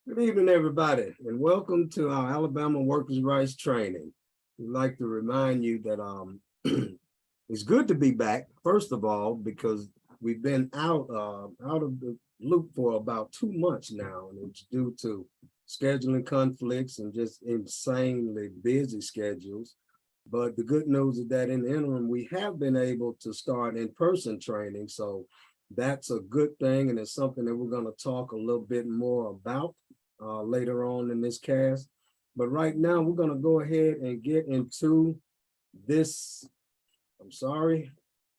Good evening, everybody, and welcome to our Alabama Workers' Rights Training. We'd like to remind you that it's good to be back, first of all, because we've been out of the loop for about 2 months now, and it's due to scheduling conflicts and just insanely busy schedules. But the good news is that in the interim, we have been able to start in-person training. So that's a good thing, and it's something that we're going to talk a little bit more about later on in this cast. But right now, we're going to go ahead and get into this. I'm sorry,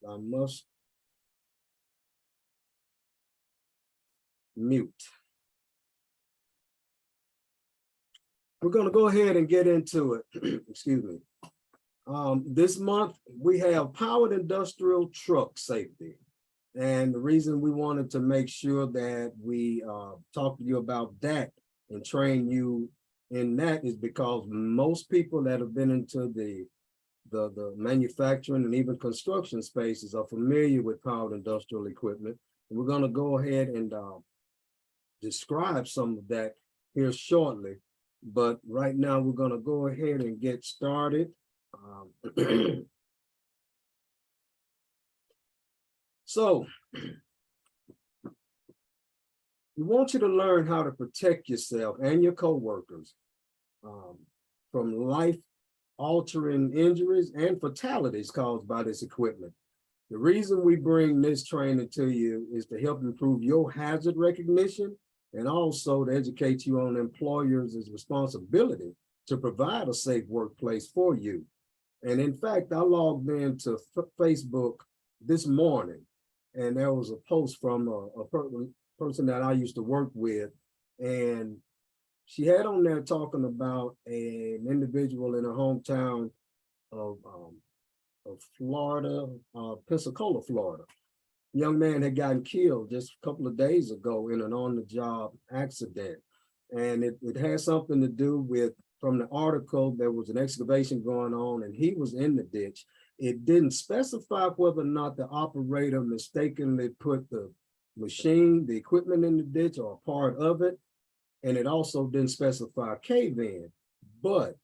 I must mute. We're going to go ahead and get into it. Excuse me. This month, we have powered industrial truck safety. And the reason we wanted to make sure that we talk to you about that and train you in that is because most people that have been into the manufacturing and even construction spaces are familiar with powered industrial equipment. And we're going to go ahead and describe some of that here shortly. But right now, we're going to go ahead and get started. So we want you to learn how to protect yourself and your coworkers from life-altering injuries and fatalities caused by this equipment. The reason we bring this training to you is to help improve your hazard recognition and also to educate you on employers' responsibility to provide a safe workplace for you. And in fact, I logged into Facebook this morning, and there was a post from a person that I used to work with, and she had on there talking about an individual in her hometown of Florida, Pensacola, Florida. A young man had gotten killed just a couple of days ago in an on-the-job accident, and it had something to do with, from the article, there was an excavation going on and he was in the ditch. It didn't specify whether or not the operator mistakenly put the machine, the equipment in the ditch or a part of it. And it also didn't specify cave-in. But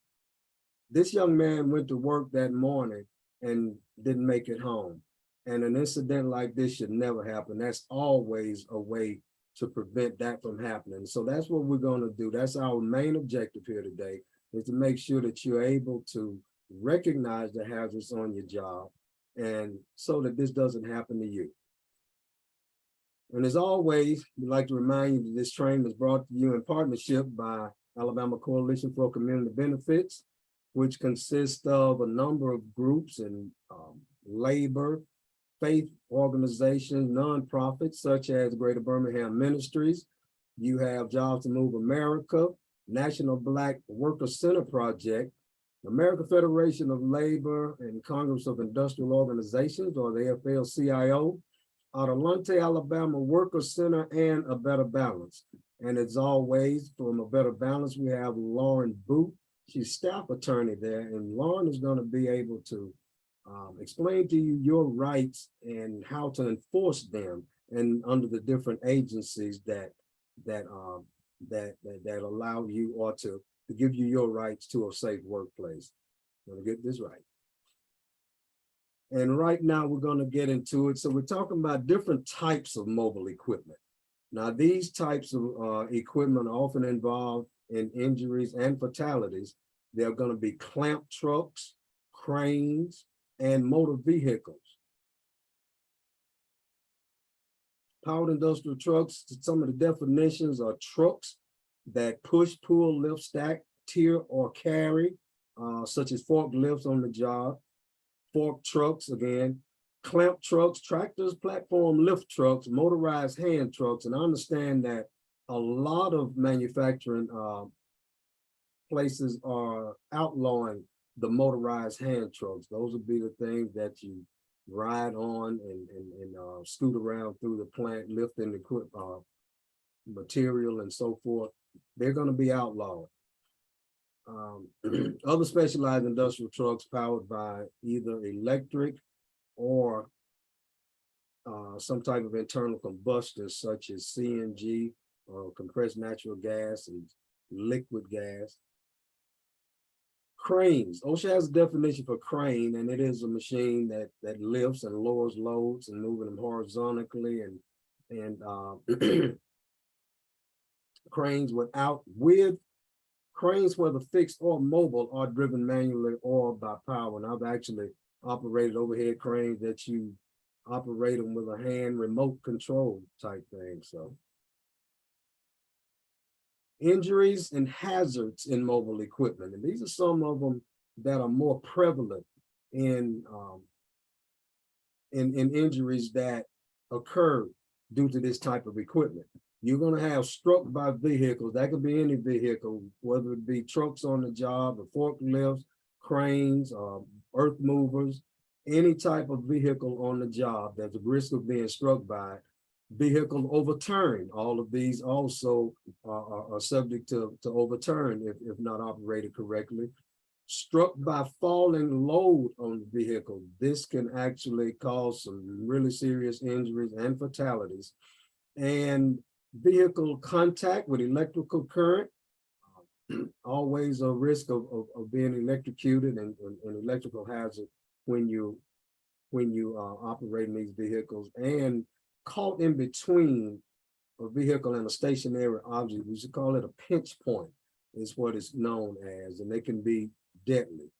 this young man went to work that morning and didn't make it home. And an incident like this should never happen. That's always a way to prevent that from happening. So that's what we're going to do. That's our main objective here today, is to make sure that you're able to recognize the hazards on your job and so that this doesn't happen to you. And as always, we'd like to remind you that this training is brought to you in partnership by Alabama Coalition for Community Benefits, which consists of a number of groups and labor, faith organizations, nonprofits, such as Greater Birmingham Ministries. You have Jobs to Move America, National Black Worker Center Project, American Federation of Labor and Congress of Industrial Organizations, or the AFL-CIO, Adelante, Alabama Worker Center, and A Better Balance. And as always, from A Better Balance, we have Lauren Booth. She's staff attorney there, and Lauren is going to be able to explain to you your rights and how to enforce them, and under the different agencies that allow you or to give you your rights to a safe workplace. I'm going to get this right. And right now we're going to get into it. So we're talking about different types of mobile equipment. Now, these types of equipment are often involved in injuries and fatalities. They're going to be clamp trucks, cranes, and motor vehicles. Powered industrial trucks, some of the definitions are trucks that push, pull, lift, stack, tier, or carry, such as forklifts on the job. Fork trucks, again, clamp trucks, tractors, platform lift trucks, motorized hand trucks. And I understand that a lot of manufacturing places are outlawing the motorized hand trucks. Those would be the things that you ride on and scoot around through the plant, lifting the material and so forth. They're going to be outlawed. Other specialized industrial trucks powered by either electric or some type of internal combustion, such as CNG compressed natural gas and liquid gas. Cranes. OSHA has a definition for crane, and it is a machine that lifts and lowers loads and moving them horizontally, and cranes with cranes, whether fixed or mobile, are driven manually or by power. And I've actually operated overhead cranes that you operate them with a hand remote control type thing. So injuries and hazards in mobile equipment. And these are some of them that are more prevalent in injuries that occur due to this type of equipment. You're going to have struck by vehicles. That could be any vehicle, whether it be trucks on the job, or forklifts, cranes, earth movers, any type of vehicle on the job that's at risk of being struck by. Vehicle overturn. All of these also are subject to overturn if not operated correctly. Struck by falling load on the vehicle. This can actually cause some really serious injuries and fatalities. And vehicle contact with electrical current, always a risk of being electrocuted and electrical hazard when you operating these vehicles, and caught in between a vehicle and a stationary object. We should call it a pinch point, is what it's known as, and they can be deadly.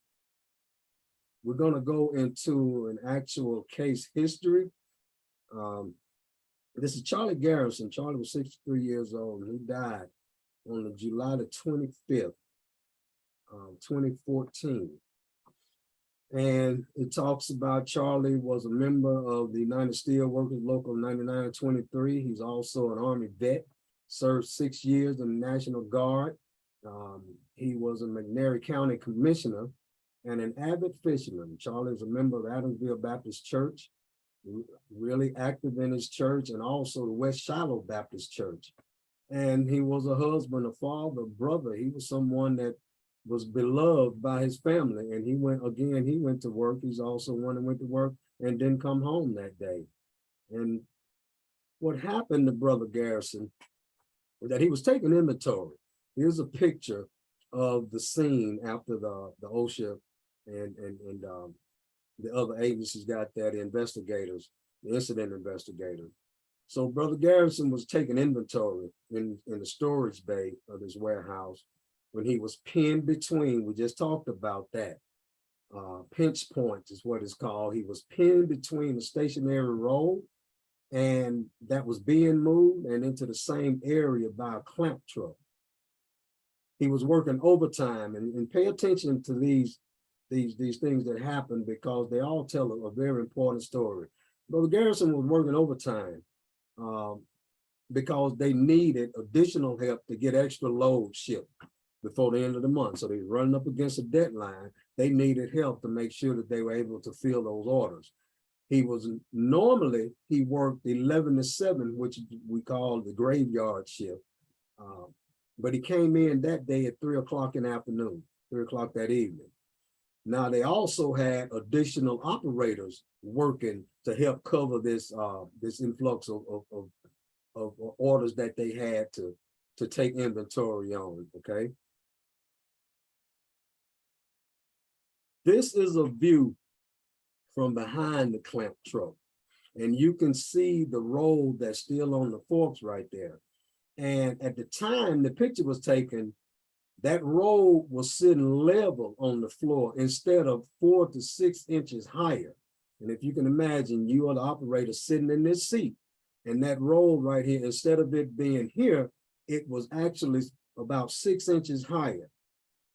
We're going to go into an actual case history. This is Charlie Garrison. Charlie was 63 years old, and he died on July the 25th, 2014. And it talks about Charlie was a member of the United Steelworkers Local 9923. He's also an Army vet, served 6 years in the National Guard. He was a McNairy County Commissioner and an avid fisherman. Charlie is a member of Adamsville Baptist Church, really active in his church, and also the West Shiloh Baptist Church. And he was a husband, a father, brother. He was someone that was beloved by his family. And he went to work. He's also one that went to work and didn't come home that day. And what happened to Brother Garrison was that he was taking inventory. Here's a picture of the scene after the OSHA and the other agencies got there, the investigators, the incident investigators. So Brother Garrison was taking inventory in the storage bay of his warehouse when he was pinned between, we just talked about that, pinch points is what it's called. He was pinned between a stationary roll and that was being moved and into the same area by a clamp truck. He was working overtime, and pay attention to these things that happen, because they all tell a very important story. Brother Garrison was working overtime because they needed additional help to get extra load shipped before the end of the month. So they were running up against a deadline. They needed help to make sure that they were able to fill those orders. He worked 11 to 7, which we call the graveyard shift. But he came in that day at 3 o'clock in the afternoon, 3 o'clock that evening. Now they also had additional operators working to help cover this this influx of orders that they had to take inventory on. Okay. This is a view from behind the clamp truck, and you can see the roll that's still on the forks right there. And at the time the picture was taken, that roll was sitting level on the floor instead of 4 to 6 inches higher. And if you can imagine, you are the operator sitting in this seat, and that roll right here, instead of it being here, it was actually about 6 inches higher.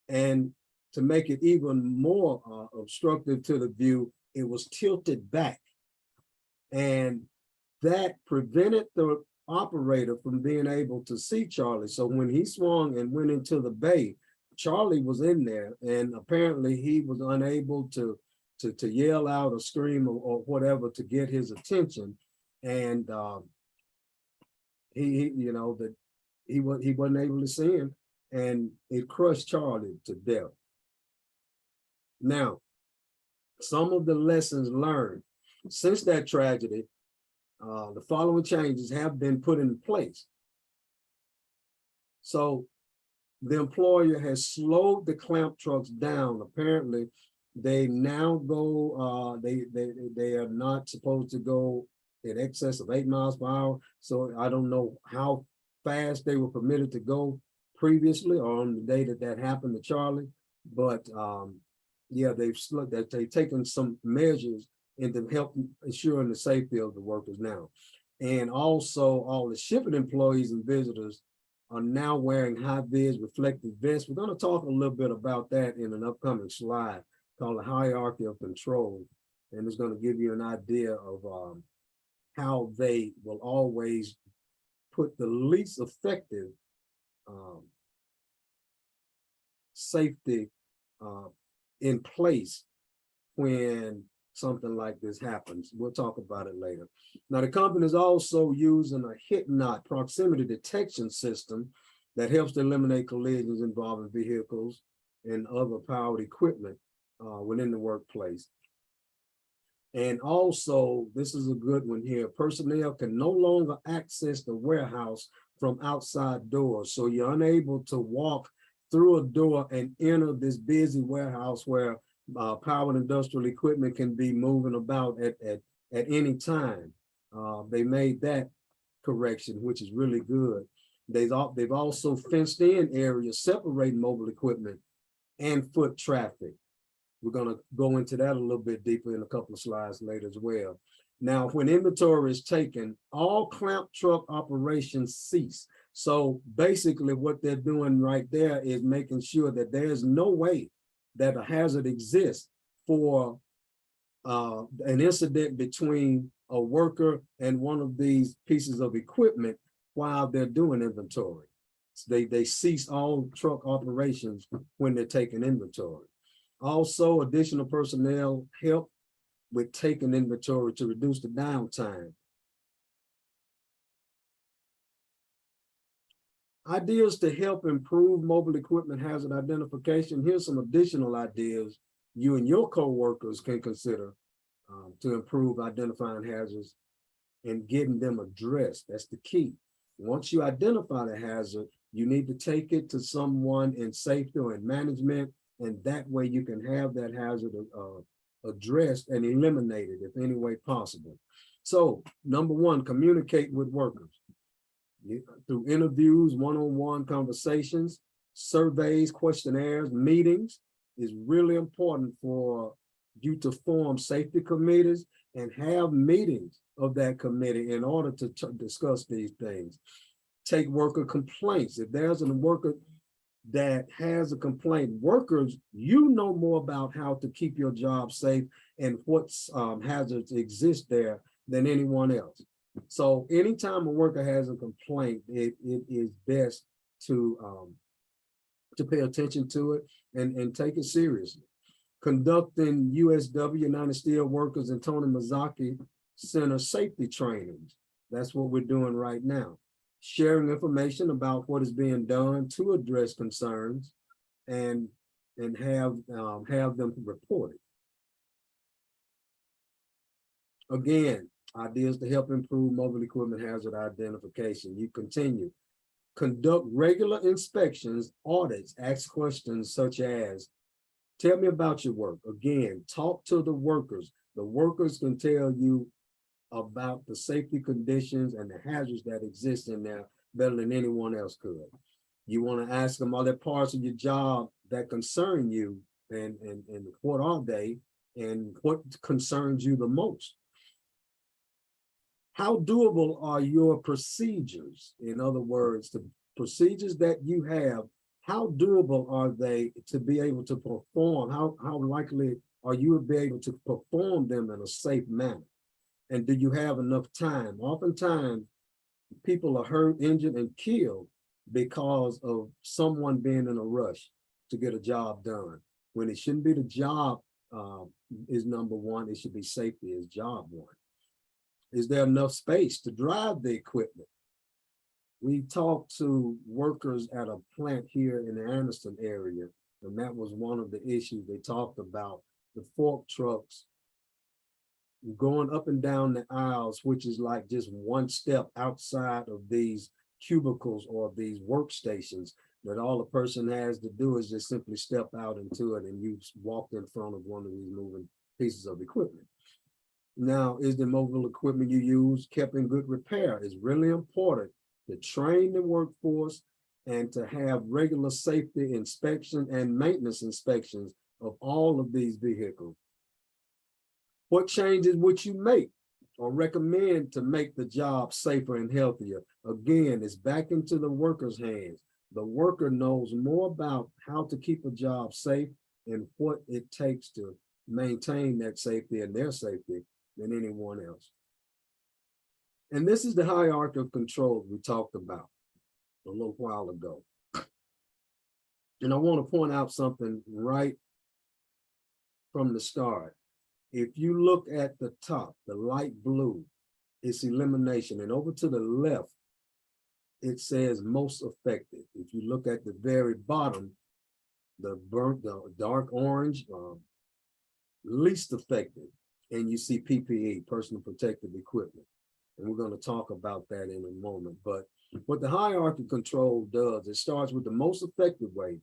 And to make it even more obstructive to the view, it was tilted back. And that prevented the operator from being able to see Charlie. So when he swung and went into the bay, Charlie was in there, and apparently he was unable to yell out or scream or whatever to get his attention. And he wasn't able to see him, and it crushed Charlie to death. Now, some of the lessons learned since that tragedy, the following changes have been put in place. So the employer has slowed the clamp trucks down. Apparently, they now go, they are not supposed to go in excess of 8 miles per hour. So I don't know how fast they were permitted to go previously or on the day that that happened to Charlie. But yeah, they've taken some measures and to help ensuring the safety of the workers now. And also all the shipping employees and visitors are now wearing high-vis reflective vests. We're going to talk a little bit about that in an upcoming slide called the hierarchy of control. And it's going to give you an idea of how they will always put the least effective safety in place when something like this happens. We'll talk about it later. Now, the company is also using a hit knot proximity detection system that helps to eliminate collisions involving vehicles and other powered equipment within the workplace. And also, this is a good one here, personnel can no longer access the warehouse from outside doors. So you're unable to walk through a door and enter this busy warehouse where powered industrial equipment can be moving about at any time. They made that correction, which is really good. They've also fenced in areas separating mobile equipment and foot traffic. We're going to go into that a little bit deeper in a couple of slides later as well. Now, when inventory is taken, all clamp truck operations cease. So basically what they're doing right there is making sure that there's no way that a hazard exists for an incident between a worker and one of these pieces of equipment while they're doing inventory. They cease all truck operations when they're taking inventory. Also, additional personnel help with taking inventory to reduce the downtime. Ideas to help improve mobile equipment hazard identification. Here's some additional ideas you and your co-workers can consider to improve identifying hazards and getting them addressed. That's the key. Once you identify the hazard, you need to take it to someone in safety or in management, and that way you can have that hazard addressed and eliminated if any way possible. So, number one, communicate with workers. Through interviews, one-on-one conversations, surveys, questionnaires, meetings is really important for you to form safety committees and have meetings of that committee in order to discuss these things. Take worker complaints. If there's a worker that has a complaint, workers, you know more about how to keep your job safe and what hazards exist there than anyone else. So anytime a worker has a complaint, it is best to pay attention to it and take it seriously. Conducting USW, United Steelworkers and Tony Mazzocchi Center safety trainings. That's what we're doing right now. Sharing information about what is being done to address concerns and have them reported. Again, ideas to help improve mobile equipment hazard identification. You continue. Conduct regular inspections, audits, ask questions such as, tell me about your work. Again, talk to the workers. The workers can tell you about the safety conditions and the hazards that exist in there better than anyone else could. You want to ask them, are there parts of your job that concern you, and what are they, and what concerns you the most? How doable are your procedures? In other words, the procedures that you have, how doable are they to be able to perform? How likely are you to be able to perform them in a safe manner? And do you have enough time? Oftentimes, people are hurt, injured, and killed because of someone being in a rush to get a job done. When it shouldn't be the job is number one, it should be safety as job one. Is there enough space to drive the equipment? We talked to workers at a plant here in the Anniston area, and that was one of the issues they talked about, the fork trucks going up and down the aisles, which is like just one step outside of these cubicles or these workstations that all a person has to do is just simply step out into it and you walked in front of one of these moving pieces of equipment. Now, is the mobile equipment you use kept in good repair? It's really important to train the workforce and to have regular safety inspection and maintenance inspections of all of these vehicles. What changes would you make or recommend to make the job safer and healthier? Again, it's back into the worker's hands. The worker knows more about how to keep a job safe and what it takes to maintain that safety and their safety than anyone else. And this is the hierarchy of control we talked about a little while ago. And I want to point out something right from the start. If you look at the top, the light blue, it's elimination. And over to the left, it says most effective. If you look at the very bottom, the dark orange, least effective. And you see PPE, personal protective equipment. And we're going to talk about that in a moment. But what the hierarchy of control does, it starts with the most effective way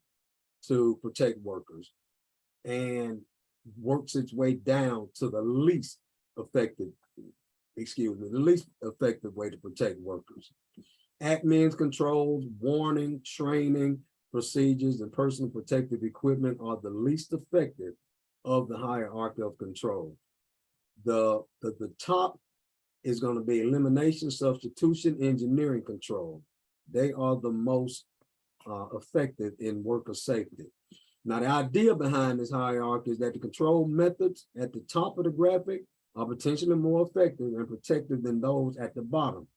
to protect workers and works its way down to the least effective, the least effective way to protect workers. Admin's controls, warning, training, procedures, and personal protective equipment are the least effective of the hierarchy of control. The top is going to be elimination, substitution, engineering control. They are the most effective in worker safety. Now, the idea behind this hierarchy is that the control methods at the top of the graphic are potentially more effective and protective than those at the bottom.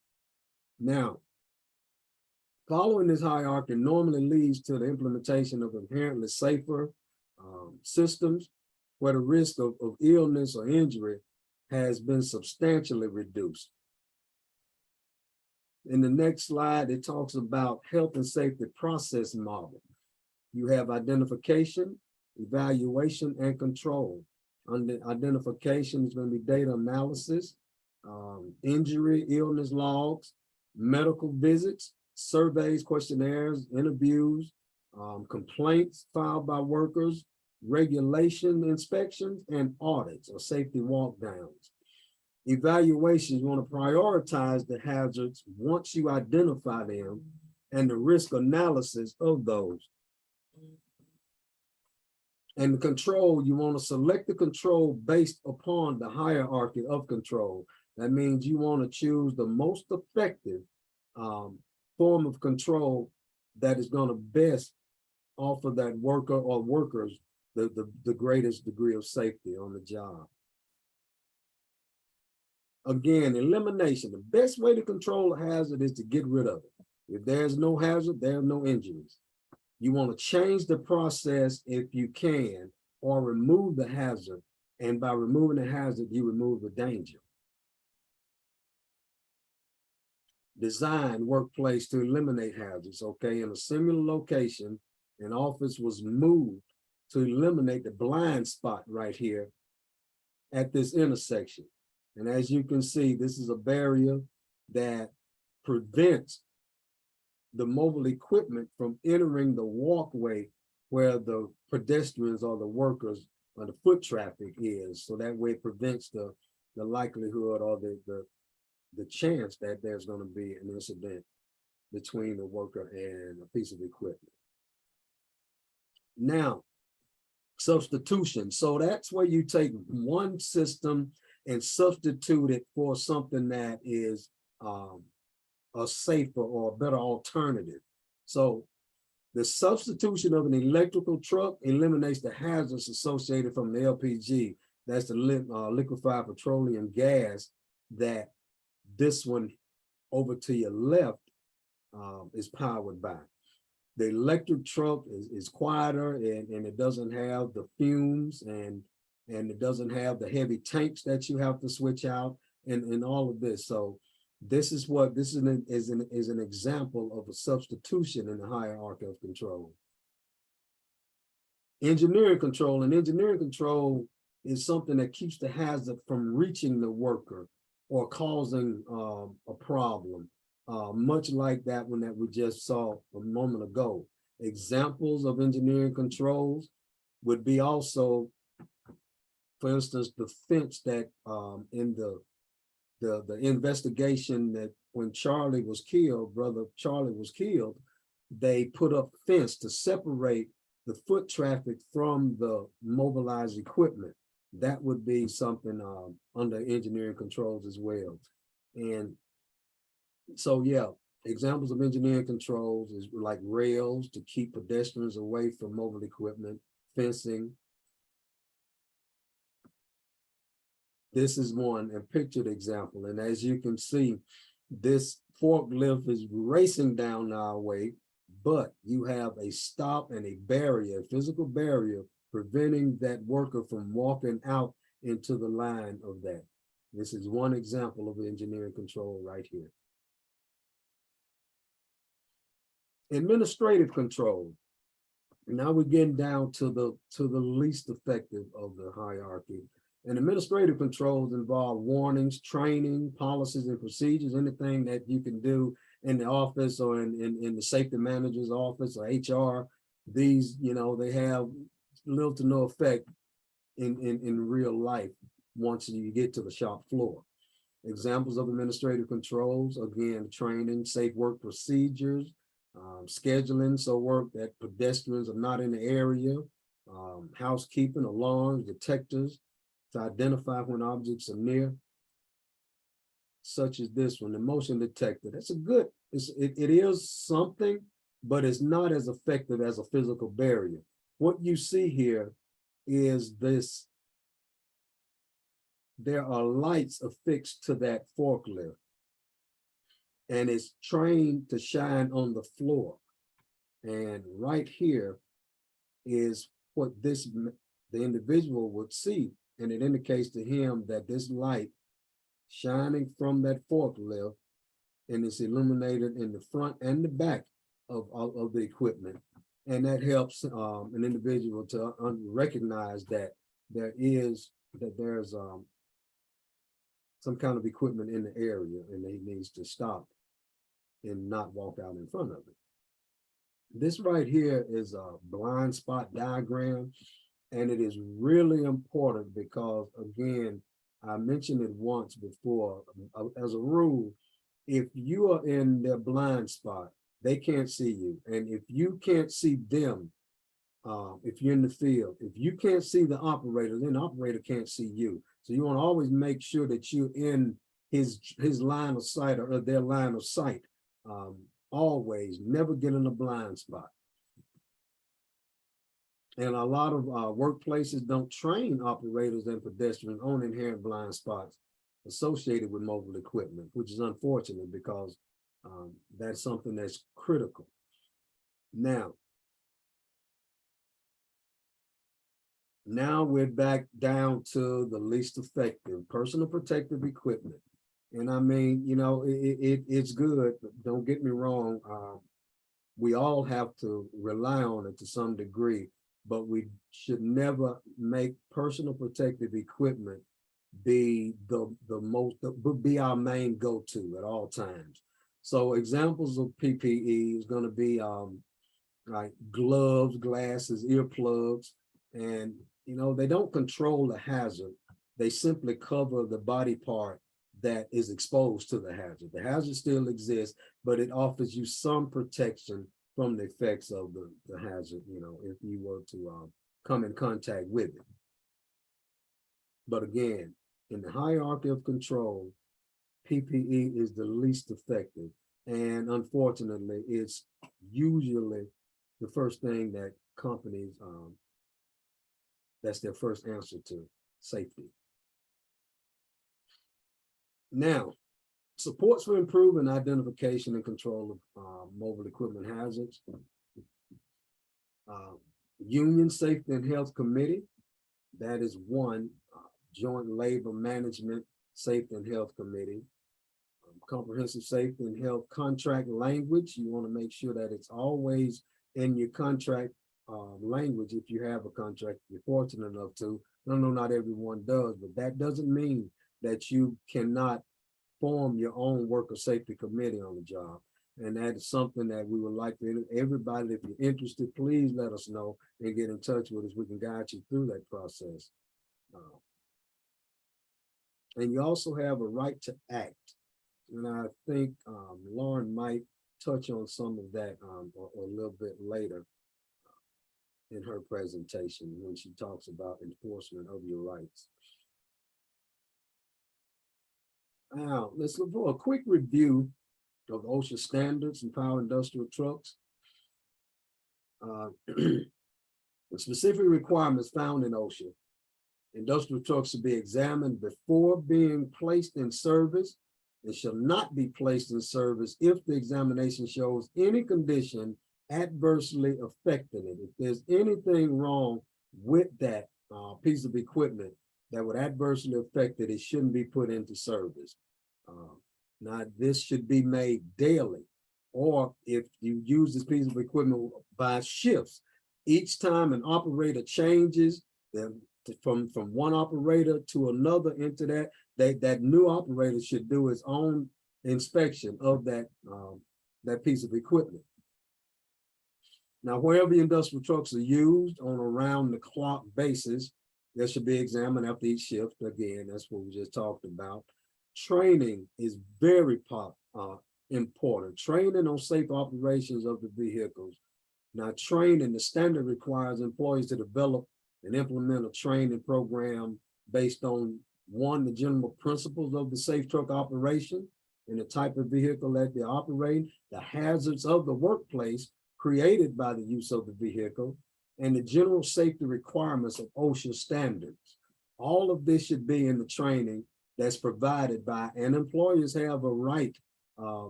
Now, following this hierarchy normally leads to the implementation of inherently safer systems where the risk of illness or injury has been substantially reduced. In the next slide, it talks about health and safety process model. You have identification, evaluation, and control. Under identification is going to be data analysis, injury, illness logs, medical visits, surveys, questionnaires, interviews, complaints filed by workers, regulation inspections, and audits or safety walkdowns. Evaluations, you want to prioritize the hazards once you identify them and the risk analysis of those. And the control, you want to select the control based upon the hierarchy of control. That means you want to choose the most effective form of control that is going to best offer that worker or workers the greatest degree of safety on the job. Again, elimination. The best way to control a hazard is to get rid of it. If there's no hazard, there are no injuries. You want to change the process if you can, or remove the hazard. And by removing the hazard, you remove the danger. Design workplace to eliminate hazards. Okay, in a similar location, an office was moved to eliminate the blind spot right here at this intersection. And as you can see, this is a barrier that prevents the mobile equipment from entering the walkway where the pedestrians or the workers or the foot traffic is. So that way it prevents the likelihood or the chance that there's going to be an incident between the worker and a piece of equipment. Now, substitution. So that's where you take one system and substitute it for something that is a safer or a better alternative. So the substitution of an electrical truck eliminates the hazards associated from the LPG. That's the liquefied petroleum gas that this one over to your left is powered by. The electric truck is quieter and it doesn't have the fumes and it doesn't have the heavy tanks that you have to switch out and all of this. So this is an example of a substitution in the hierarchy of control. Engineering control, and engineering control is something that keeps the hazard from reaching the worker or causing a problem. much like that one that we just saw a moment ago. Examples of engineering controls would be also, for instance, the fence that in the investigation that when Charlie was killed, brother Charlie was killed, they put up fence to separate the foot traffic from the mobilized equipment. That would be something under engineering controls as well. And so, yeah, examples of engineering controls is like rails to keep pedestrians away from mobile equipment, fencing. This is one, a pictured example. And as you can see, this forklift is racing down our way, but you have a stop and a barrier, a physical barrier, preventing that worker from walking out into the line of that. This is one example of engineering control right here. Administrative control. Now we're getting down to the least effective of the hierarchy. And administrative controls involve warnings, training, policies and procedures, anything that you can do in the office or in the safety manager's office or HR. These, you know, they have little to no effect in real life once you get to the shop floor. Examples of administrative controls, again, training, safe work procedures, scheduling, so work that pedestrians are not in the area, housekeeping, alarms, detectors, to identify when objects are near, such as this one, the motion detector. That's a good, it is something, but it's not as effective as a physical barrier. What you see here is this, there are lights affixed to that forklift, and it's trained to shine on the floor. And right here is what the individual would see. And it indicates to him that this light shining from that forklift, and it's illuminated in the front and the back of the equipment. And that helps an individual to recognize that there's some kind of equipment in the area and he needs to stop and not walk out in front of it. This right here is a blind spot diagram. And it is really important because, again, I mentioned it once before, as a rule, if you are in their blind spot, they can't see you. And if you can't see them, if you're in the field, if you can't see the operator, then the operator can't see you. So you want to always make sure that you're in his line of sight or their line of sight. Always, never get in a blind spot. And a lot of workplaces don't train operators and pedestrians on inherent blind spots associated with mobile equipment, which is unfortunate because that's something that's critical. Now we're back down to the least effective, personal protective equipment. And I mean, you know, it's good, but don't get me wrong. We all have to rely on it to some degree, but we should never make personal protective equipment be be our main go-to at all times. So examples of PPE is going to be like gloves, glasses, earplugs, and you know, they don't control the hazard. They simply cover the body part that is exposed to the hazard. The hazard still exists, but it offers you some protection from the effects of the hazard, you know, if you were to come in contact with it. But again, in the hierarchy of control, PPE is the least effective. And unfortunately, it's usually the first thing that companies, that's their first answer to safety. Now, supports for improving identification and control of mobile equipment hazards. Union Safety and Health Committee, that is one. Joint Labor Management Safety and Health Committee. Comprehensive safety and health contract language. You want to make sure that it's always in your contract language if you have a contract, if you're fortunate enough to. I know not everyone does, but that doesn't mean that you cannot form your own worker safety committee on the job. And that is something that we would like to, everybody, if you're interested, please let us know and get in touch with us. We can guide you through that process. And you also have a right to act. And I think Lauren might touch on some of that a little bit later in her presentation when she talks about enforcement of your rights. Now, let's look for a quick review of OSHA standards and power industrial trucks. The specific requirements found in OSHA. Industrial trucks should be examined before being placed in service. It shall not be placed in service if the examination shows any condition adversely affecting it. If there's anything wrong with that piece of equipment that would adversely affect it, it shouldn't be put into service. Now, this should be made daily, or if you use this piece of equipment by shifts, each time an operator changes, then from one operator to another into that new operator should do his own inspection of that piece of equipment. Now, wherever industrial trucks are used on around the clock basis, they should be examined after each shift. Again, that's what we just talked about. Training is very important. Training on safe operations of the vehicles. Now, training, the standard requires employees to develop and implement a training program based on, one, the general principles of the safe truck operation and the type of vehicle that they operate, the hazards of the workplace created by the use of the vehicle, and the general safety requirements of OSHA standards. All of this should be in the training that's provided by, and employers have a right,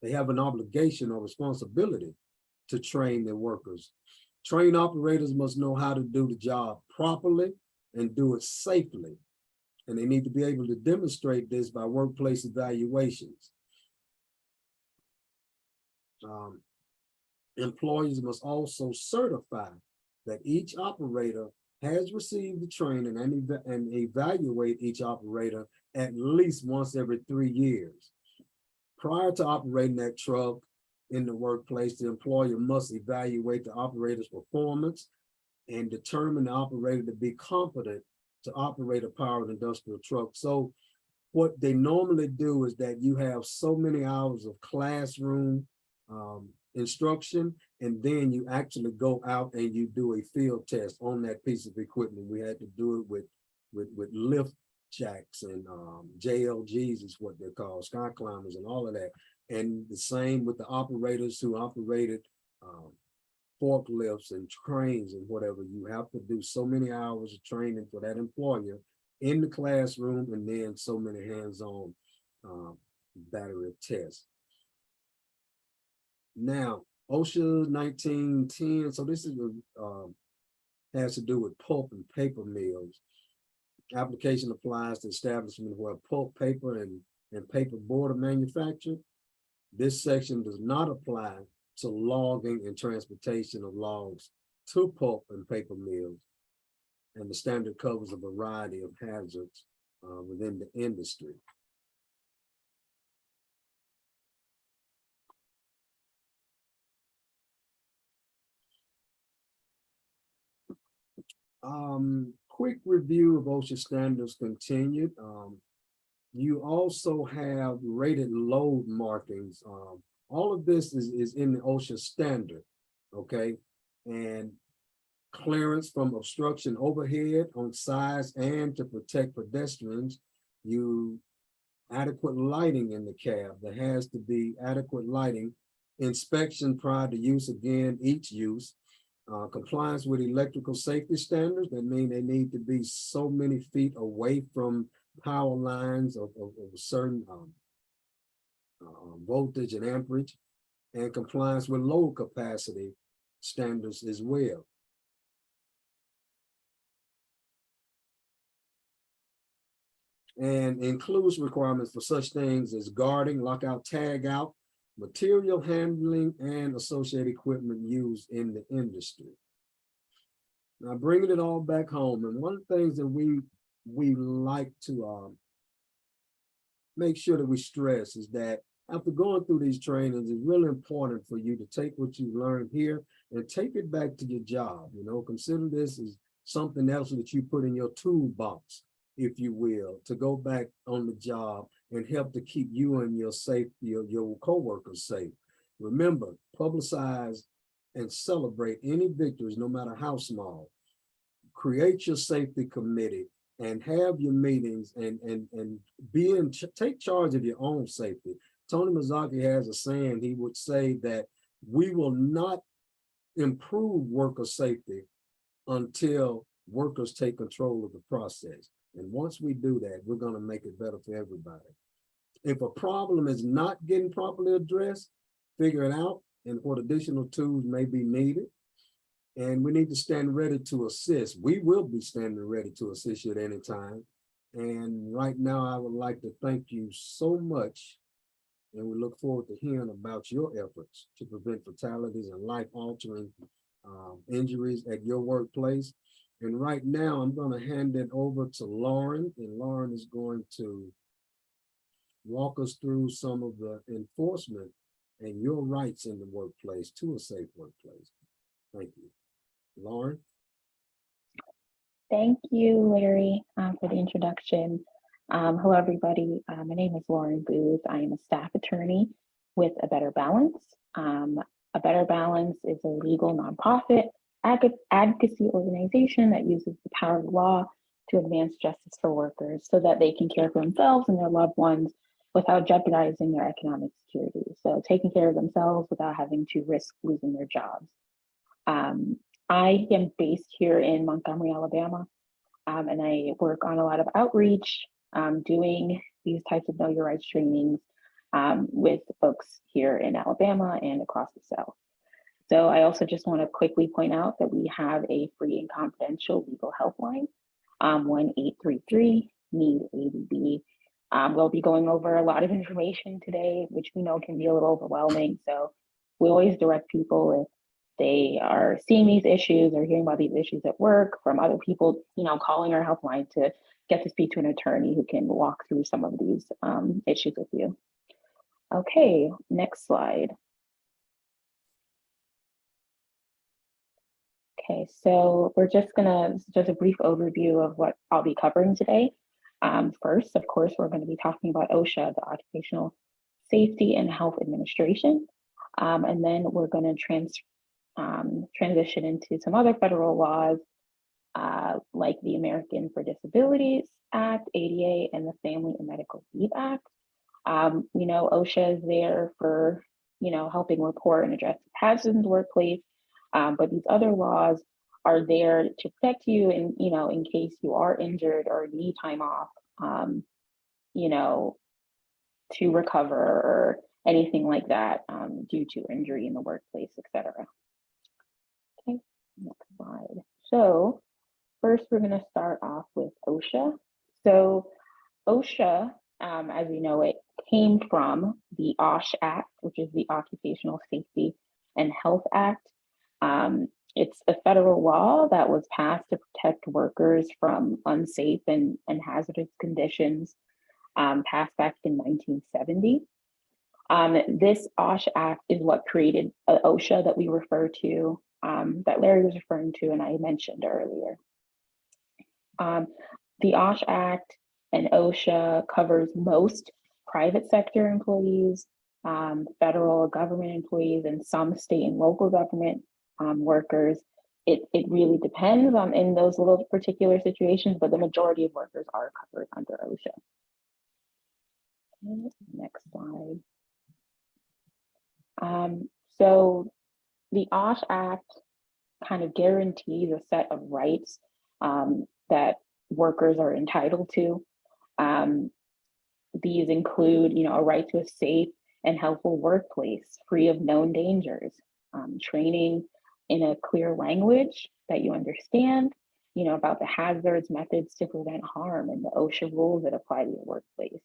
they have an obligation or responsibility to train their workers. Trained operators must know how to do the job properly and do it safely. And they need to be able to demonstrate this by workplace evaluations. Employees must also certify that each operator has received the training and evaluate each operator at least once every 3 years. Prior to operating that truck in the workplace, the employer must evaluate the operator's performance and determine the operator to be competent to operate a powered industrial truck. So what they normally do is that you have so many hours of classroom instruction, and then you actually go out and you do a field test on that piece of equipment. We had to do it with lift jacks and JLGs is what they're called, sky climbers and all of that. And the same with the operators who operated forklifts and cranes and whatever. You have to do so many hours of training for that employer in the classroom, and then so many hands-on battery tests. Now, OSHA 1910, so this is has to do with pulp and paper mills. Application applies to establishment where pulp, paper, and paper board are manufactured. This section does not apply to logging and transportation of logs to pulp and paper mills. And the standard covers a variety of hazards within the industry. Quick review of OSHA standards continued. You also have rated load markings. All of this is in the OSHA standard, okay? And clearance from obstruction overhead on sides and to protect pedestrians. Adequate lighting in the cab. There has to be adequate lighting. Inspection prior to use, again, each use. Compliance with electrical safety standards. That means they need to be so many feet away from power lines of a certain voltage and amperage, and compliance with load capacity standards as well. And includes requirements for such things as guarding, lockout, tag out, material handling, and associated equipment used in the industry. Now, bringing it all back home, and one of the things that we like to make sure that we stress is that after going through these trainings, it's really important for you to take what you learned here and take it back to your job. You know, consider this as something else that you put in your toolbox, if you will, to go back on the job and help to keep you and your your coworkers safe. Remember, publicize and celebrate any victories, no matter how small. Create your safety committee and have your meetings and take charge of your own safety. Tony Mazzocchi has a saying. He would say that we will not improve worker safety until workers take control of the process. And once we do that, we're going to make it better for everybody. If a problem is not getting properly addressed, figure it out and what additional tools may be needed. And we need to stand ready to assist. We will be standing ready to assist you at any time. And right now, I would like to thank you so much. And we look forward to hearing about your efforts to prevent fatalities and life-altering injuries at your workplace. And right now, I'm going to hand it over to Lauren, and Lauren is going to walk us through some of the enforcement and your rights in the workplace to a safe workplace. Thank you. Lauren? Thank you, Larry, for the introduction. Hello, everybody. My name is Lauren Booth. I am a staff attorney with A Better Balance. A Better Balance is a legal nonprofit advocacy organization that uses the power of law to advance justice for workers so that they can care for themselves and their loved ones without jeopardizing their economic security. So taking care of themselves without having to risk losing their jobs. I am based here in Montgomery, Alabama, and I work on a lot of outreach, doing these types of Know Your Rights trainings with folks here in Alabama and across the South. So I also just want to quickly point out that we have a free and confidential legal helpline, 1-833-NEED-ADB. We'll be going over a lot of information today, which we know can be a little overwhelming. So we always direct people if they are seeing these issues or hearing about these issues at work from other people, calling our helpline to get to speak to an attorney who can walk through some of these issues with you. Okay, next slide. Okay, so we're just a brief overview of what I'll be covering today. First, of course, we're going to be talking about OSHA, the Occupational Safety and Health Administration. And then we're going to transition into some other federal laws, like the American for Disabilities Act, ADA, and the Family and Medical Leave Act. OSHA is there for, helping report and address hazards in the workplace, but these other laws are there to protect you in case you are injured or need time off, to recover or anything like that due to injury in the workplace, etc. Okay, next slide. So first, we're going to start off with OSHA. So OSHA, as we know it, came from the OSH Act, which is the Occupational Safety and Health Act. It's a federal law that was passed to protect workers from unsafe and hazardous conditions, passed back in 1970. This OSH Act is what created OSHA that we refer to, that Larry was referring to and I mentioned earlier. The OSH Act and OSHA covers most private sector employees, federal government employees, and some state and local government workers. It really depends on in those little particular situations, but the majority of workers are covered under OSHA. Okay, next slide. So the OSH Act kind of guarantees a set of rights that workers are entitled to. These include, a right to a safe and helpful workplace free of known dangers, training in a clear language that you understand, about the hazards, methods to prevent harm, and the OSHA rules that apply to your workplace.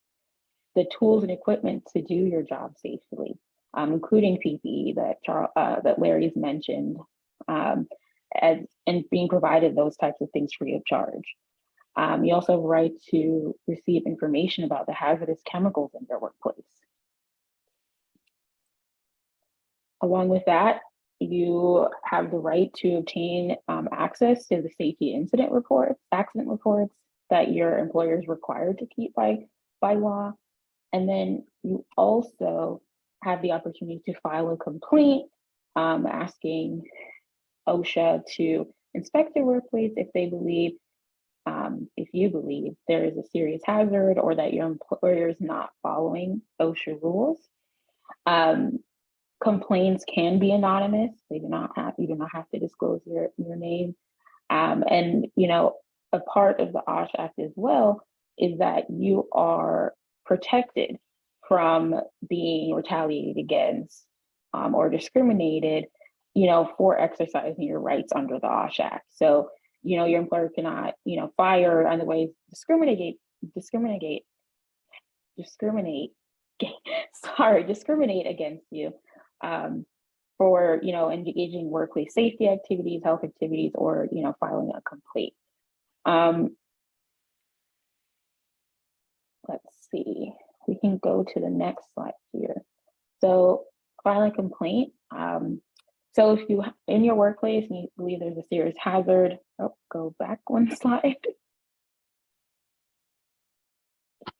The tools and equipment to do your job safely, including PPE that Larry's mentioned, and being provided those types of things free of charge. You also have a right to receive information about the hazardous chemicals in your workplace. Along with that, you have the right to obtain access to the safety accident reports that your employer is required to keep by law. And then you also have the opportunity to file a complaint asking OSHA to inspect your workplace if you believe there is a serious hazard or that your employer is not following OSHA rules. Complaints can be anonymous. You do not have to disclose your name. And a part of the OSHA Act as well is that you are protected from being retaliated against or discriminated, for exercising your rights under the OSHA Act. So, your employer cannot, fire, otherwise discriminate against you for, engaging workplace safety activities, health activities, or, filing a complaint. Let's see, we can go to the next slide here. So filing a complaint. So if you, in your workplace, and you believe there's a serious hazard, go back one slide.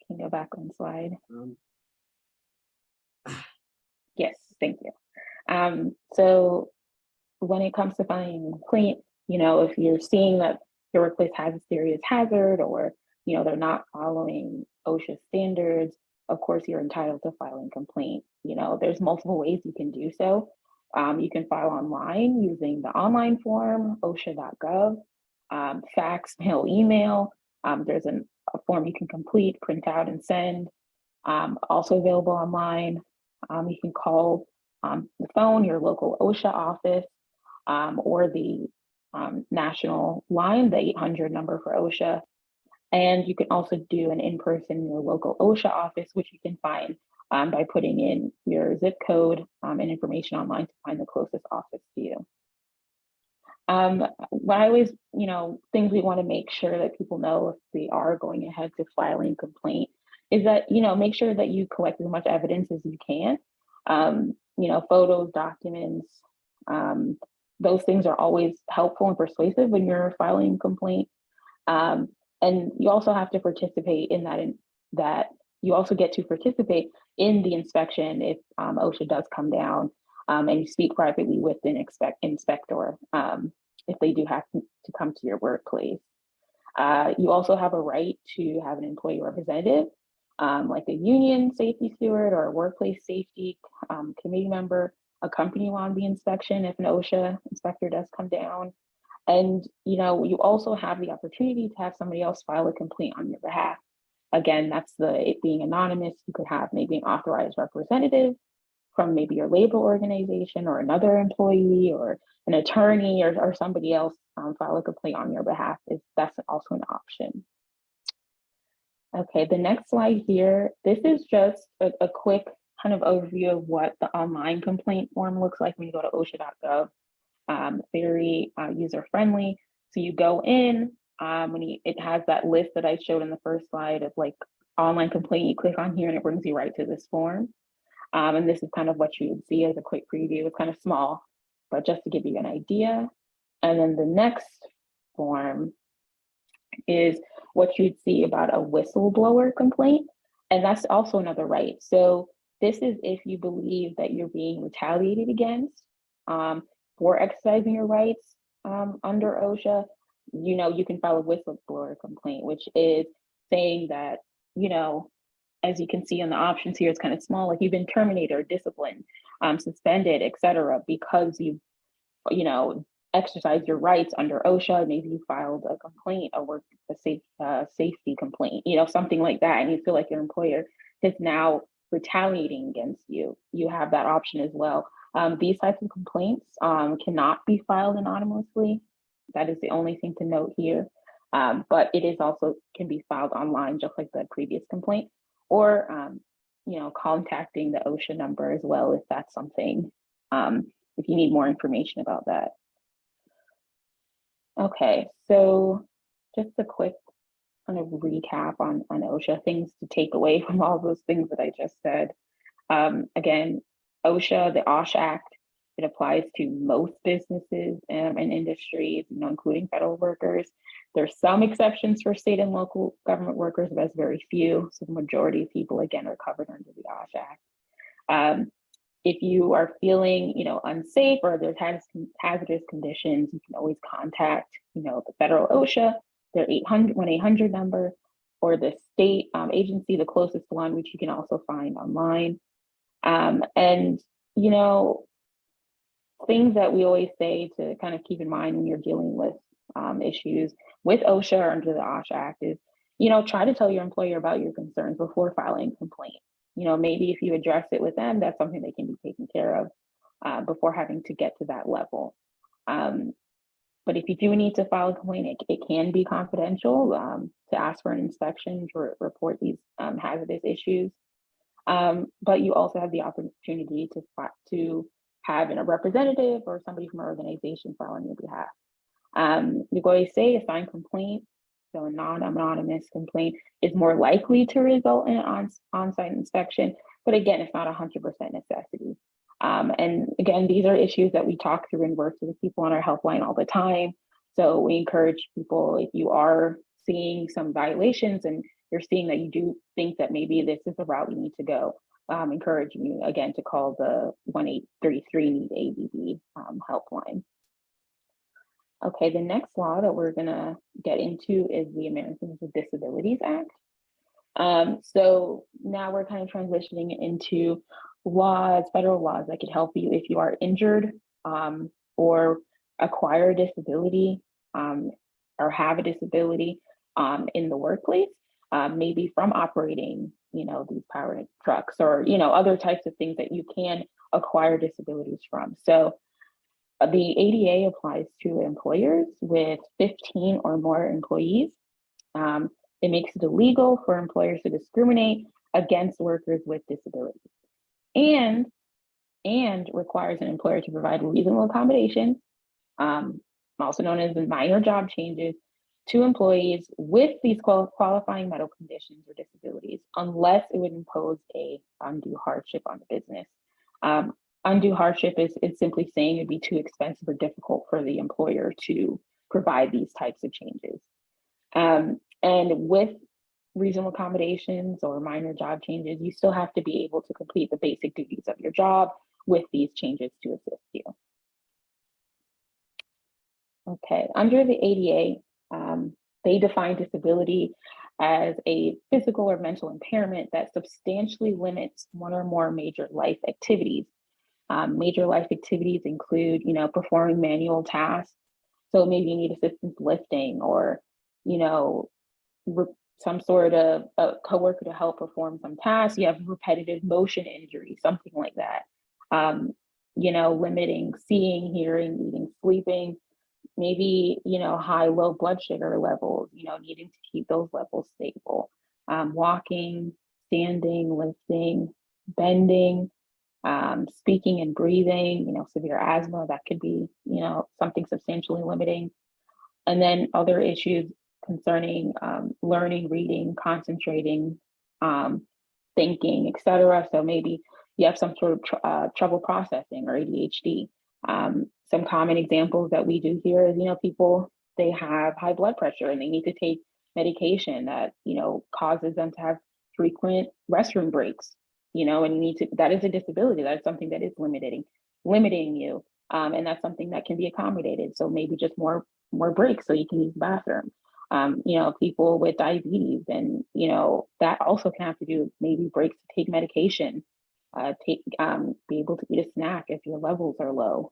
Can you go back one slide? Yes, thank you. So when it comes to filing a complaint, if you're seeing that your workplace has a serious hazard or, they're not following OSHA standards, of course, you're entitled to filing a complaint. There's multiple ways you can do so. You can file online using the online form, osha.gov, fax, mail, email. There's a form you can complete, print out, and send. Also available online. You can call the phone, your local OSHA office, or the national line, the 800 number for OSHA. And you can also do an in-person in your local OSHA office, which you can find by putting in your zip code and information online to find the closest office to you. What I always, things we want to make sure that people know if they are going ahead to filing a complaint is that, make sure that you collect as much evidence as you can. Photos, documents, those things are always helpful and persuasive when you're filing a complaint. And you also have to participate in that you also get to participate in the inspection if OSHA does come down and you speak privately with an inspector if they do have to come to your workplace. You also have a right to have an employee representative, like a union safety steward or a workplace safety committee member, accompany you on the inspection if an OSHA inspector does come down. And you also have the opportunity to have somebody else file a complaint on your behalf. Again, that's it being anonymous. You could have maybe an authorized representative from maybe your labor organization or another employee or an attorney or somebody else file a complaint on your behalf. That's also an option. Okay, the next slide here, this is just a quick kind of overview of what the online complaint form looks like when you go to osha.gov. Very user-friendly. So you go in, it has that list that I showed in the first slide of like online complaint, you click on here and it brings you right to this form. And this is kind of what you would see as a quick preview. It's kind of small, but just to give you an idea. And then the next form is what you'd see about a whistleblower complaint. And that's also another right. So this is if you believe that you're being retaliated against for exercising your rights under OSHA, you can file a whistleblower complaint, which is saying that, as you can see on the options here, it's kind of small, like you've been terminated or disciplined, suspended, etc., because you exercised your rights under OSHA. Maybe you filed a complaint, a safety complaint, something like that, and you feel like your employer is now retaliating against you. You have that option as well. These types of complaints cannot be filed anonymously. That is the only thing to note here. But it is also can be filed online, just like the previous complaint, or contacting the OSHA number as well, if that's something, if you need more information about that. Okay, so just a quick kind of recap on OSHA, things to take away from all those things that I just said. Again, OSHA, the OSH Act, it applies to most businesses and industries, including federal workers. There's some exceptions for state and local government workers, but that's very few. So the majority of people, again, are covered under the OSH Act. If you are feeling, unsafe or there's hazardous conditions, you can always contact, the federal OSHA, their 1-800 number, or the state agency, the closest one, which you can also find online. And, things that we always say to kind of keep in mind when you're dealing with issues with OSHA or under the OSH Act is, try to tell your employer about your concerns before filing a complaint. Maybe if you address it with them, that's something they can be taken care of before having to get to that level. But if you do need to file a complaint, it can be confidential to ask for an inspection to report these hazardous issues. But you also have the opportunity to have a representative or somebody from an organization file on your behalf. You always say a signed complaint, so a non-anonymous complaint is more likely to result in an on-site inspection, but again, it's not 100% necessity. And again, these are issues that we talk through and work with people on our helpline all the time. So we encourage people, if you are seeing some violations and you're seeing that you do think that maybe this is the route you need to go, encouraging you again to call the 1-833-NEED-ABB helpline. Okay, the next law that we're gonna get into is the Americans with Disabilities Act. So now we're kind of transitioning into federal laws that could help you if you are injured or acquire a disability or have a disability in the workplace, maybe from operating, these powered trucks or, other types of things that you can acquire disabilities from. So the ADA applies to employers with 15 or more employees. It makes it illegal for employers to discriminate against workers with disabilities and requires an employer to provide reasonable accommodations, also known as the minor job changes, to employees with these qualifying medical conditions or disabilities, unless it would impose a undue hardship on the business. Undue hardship is simply saying it'd be too expensive or difficult for the employer to provide these types of changes. And with reasonable accommodations or minor job changes, you still have to be able to complete the basic duties of your job with these changes to assist you. Okay, under the ADA, they define disability as a physical or mental impairment that substantially limits one or more major life activities. Major life activities include, performing manual tasks. So maybe you need assistance lifting or, some sort of a coworker to help perform some tasks. You have repetitive motion injury, something like that. Limiting seeing, hearing, eating, sleeping, maybe, high, low blood sugar levels, needing to keep those levels stable. Walking, standing, lifting, bending, speaking and breathing, severe asthma, that could be, something substantially limiting. And then other issues concerning learning, reading, concentrating, thinking, etc. So maybe you have some sort of trouble processing or ADHD. Some common examples that we do here is, people, they have high blood pressure and they need to take medication that, causes them to have frequent restroom breaks, and that is a disability. That is something that is limiting you. And that's something that can be accommodated. So maybe just more breaks so you can use the bathroom. People with diabetes and, that also can have to do maybe breaks to take medication, be able to eat a snack if your levels are low,